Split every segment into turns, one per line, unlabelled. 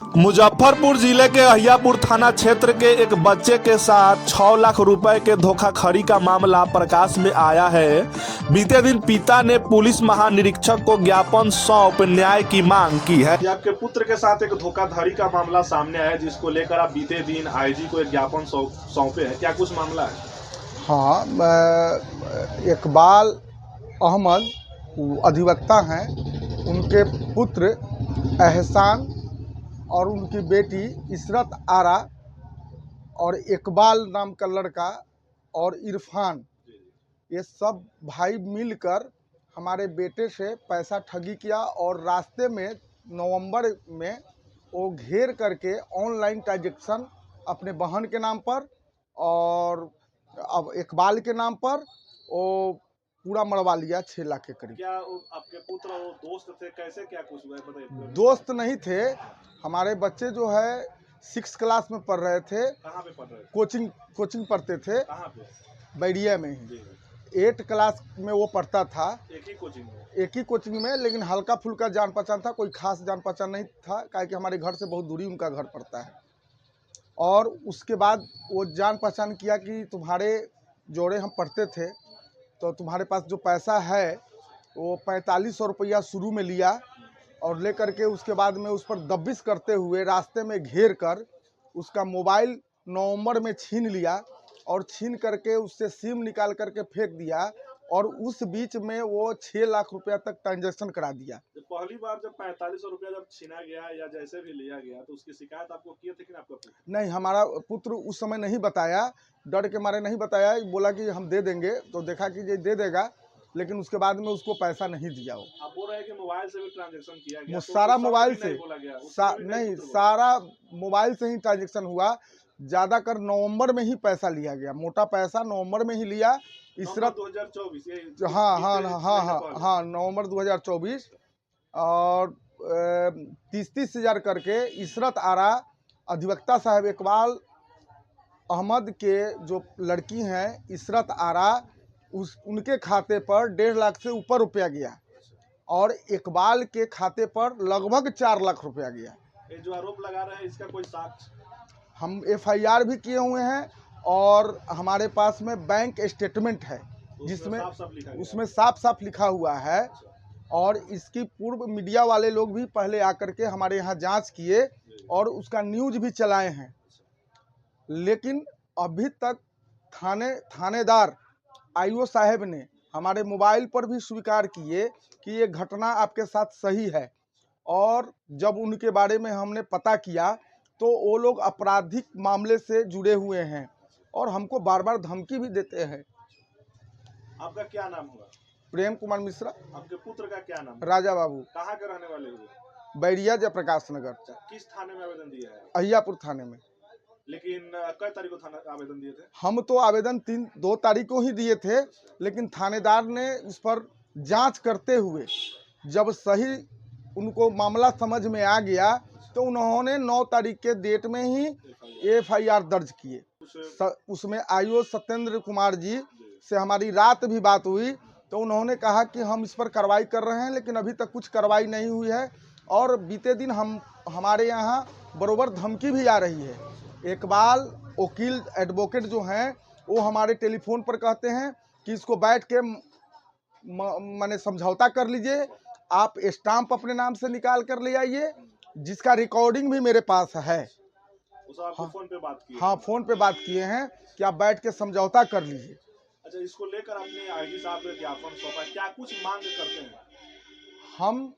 मुजफ्फरपुर जिले के अहियापुर थाना क्षेत्र के एक बच्चे के साथ 6 लाख रुपए के धोखाधड़ी का मामला प्रकाश में आया है। बीते दिन पिता ने पुलिस महानिरीक्षक को ज्ञापन सौंप न्याय की मांग की है। आपके पुत्र के साथ एक धोखाधड़ी का मामला सामने आया है, जिसको लेकर आप बीते दिन आईजी को एक ज्ञापन सौंपे हैं। क्या कुछ मामला है?
हाँ, इकबाल अहमद अधिवक्ता हैं। उनके पुत्र एहसान और उनकी बेटी इशरत आरा और इकबाल नाम का लड़का और इरफान, ये सब भाई मिलकर हमारे बेटे से पैसा ठगी किया और रास्ते में नवंबर में वो घेर करके ऑनलाइन ट्रांजैक्शन अपने बहन के नाम पर और अब इकबाल के नाम पर वो पूरा मरवा लिया 6 लाख के करीब।
क्या आपके पुत्र वो दोस्त थे? कैसे क्या कुछ हुआ है बताइए।
दोस्त नहीं थे, हमारे बच्चे जो है 6 क्लास में पढ़ रहे थे।
कहाँ पे पढ़ रहे थे?
कोचिंग पढ़ते थे।
कहाँ पे?
बैरिया में ही। 8 क्लास में वो पढ़ता था।
एक ही कोचिंग में, लेकिन हल्का फुल्का जान पहचान था, कोई खास जान पहचान नहीं था, क्योंकि हमारे घर से बहुत दूरी उनका घर पड़ता है। और उसके बाद वो जान पहचान किया कि तुम्हारे जोड़े हम पढ़ते थे, तो तुम्हारे पास जो पैसा है वो 4500 रुपया शुरू में लिया और लेकर के उसके बाद में उस पर दबिश करते हुए रास्ते में घेर कर उसका मोबाइल नवंबर में छीन लिया और छीन करके उससे सिम निकाल करके फेंक दिया और उस बीच में वो 6 लाख रुपया तक ट्रांजैक्शन करा दिया। पहली बार जब 4500 रुपया जब छीना गया या जैसे भी लिया गया, तो उसकी शिकायत आपको किए थे कि आपका पुत्र?
नहीं, हमारा पुत्र उस समय नहीं बताया, डर के मारे नहीं बताया। बोला कि हम दे देंगे, तो देखा कि ये दे देगा, लेकिन उसके बाद में उसको पैसा नहीं दिया। वो
आप बोल रहे हैं कि मोबाइल से भी ट्रांजैक्शन किया गया?
सारा मोबाइल से
नहीं,
सारा मोबाइल से ही ट्रांजैक्शन हुआ। ज़्यादा कर नवंबर में ही पैसा लिया गया, मोटा पैसा नवंबर में ही लिया। इशरत
2024।
हाँ, नवंबर 2024 और 30 हज़ार करके इशरत आरा अधिवक्ता साहब इकबाल अहमद के जो लड़की हैं इशरत आरा, उनके खाते पर 1.5 लाख से ऊपर रुपया गया और इकबाल के खाते पर लगभग 4 लाख रुपया गया।
ये जो आरोप लगा रहे हैं, इसका कोई साक्ष्य?
हम FIR भी किए हुए हैं और हमारे पास में बैंक स्टेटमेंट है जिसमें उसमें साफ साफ लिखा हुआ है। और इसकी पूर्व मीडिया वाले लोग भी पहले आकर के हमारे यहाँ जांच किए और उसका न्यूज भी चलाए हैं, लेकिन अभी तक थानेदार IO साहब ने हमारे मोबाइल पर भी स्वीकार किए कि ये घटना आपके साथ सही है। और जब उनके बारे में हमने पता किया तो वो लोग आपराधिक मामले से जुड़े हुए हैं और हमको बार बार धमकी भी देते हैं।
आपका क्या नाम हुआ?
प्रेम कुमार मिश्रा।
आपके पुत्र का क्या नाम?
राजा बाबू।
कहाँ के रहने वाले हुए?
बैरिया जयप्रकाश नगर।
किस थाने में आवेदन दिया है?
अहियापुर थाने में।
लेकिन कई तारीख को थाना आवेदन दिए थे?
हम तो आवेदन 2 तारीख को ही दिए थे, लेकिन थानेदार ने उस पर जांच करते हुए जब सही उनको मामला समझ में आ गया तो उन्होंने 9 तारीख के डेट में ही FIR दर्ज किए। उसमें IO सत्येंद्र कुमार जी से हमारी रात भी बात हुई तो उन्होंने कहा कि हम इस पर कार्रवाई कर रहे हैं, लेकिन अभी तक कुछ कार्रवाई नहीं हुई है। और बीते दिन हमारे यहाँ बरोबर धमकी भी आ रही है। इकबाल वकील एडवोकेट जो हैं वो हमारे टेलीफोन पर कहते हैं कि इसको बैठ के माने समझौता कर लीजिए, आप स्टाम्प अपने नाम से निकाल कर ले आइए, जिसका रिकॉर्डिंग भी मेरे पास है।
फोन पे बात की?
हाँ, फोन पे बात किए हैं कि आप बैठ के समझौता कर लीजिए।
अच्छा, इसको लेकर आपने IG साहब को ज्ञापन सौंपा, क्या कुछ मांग करते हैं?
हम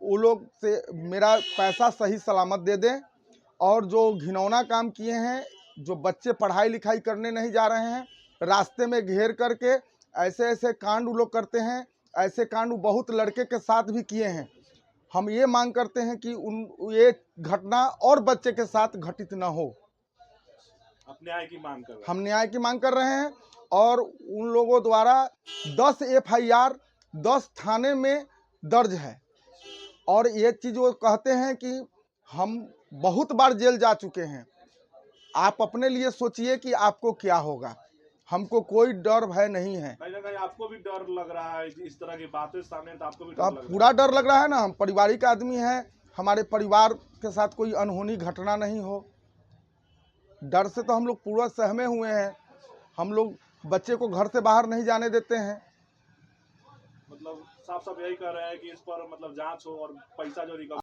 वो लोग से मेरा पैसा सही सलामत दे दें और जो घिनौना काम किए हैं, जो बच्चे पढ़ाई लिखाई करने नहीं जा रहे हैं, रास्ते में घेर करके ऐसे कांड वो लोग करते हैं। ऐसे कांड बहुत लड़के के साथ भी किए हैं। हम ये मांग करते हैं कि ये घटना और बच्चे के साथ घटित न हो।
आप न्याय की मांग कर रहे हैं?
हम न्याय की मांग कर रहे हैं और उन लोगों द्वारा 10 FIR 10 थाने में दर्ज है। और ये चीज़ वो कहते हैं कि हम बहुत बार जेल जा चुके हैं, आप अपने लिए सोचिए कि आपको क्या होगा। हमको कोई डर भय नहीं है।
कहीं ना कहीं आपको भी डर लग रहा है इस तरह की बातें सामने, तो आपको भी
तो अब पूरा डर लग रहा है ना। हम पारिवारिक आदमी हैं,
हमारे परिवार के साथ कोई अनहोनी घटना नहीं हो। डर से तो हम लोग पूरा सहमे हुए हैं। हम लोग बच्चे को घर से बाहर नहीं जाने देते हैं।
मतलब साफ साफ यही कह रहे हैं कि इस पर मतलब जांच हो और पैसा जो रिकवर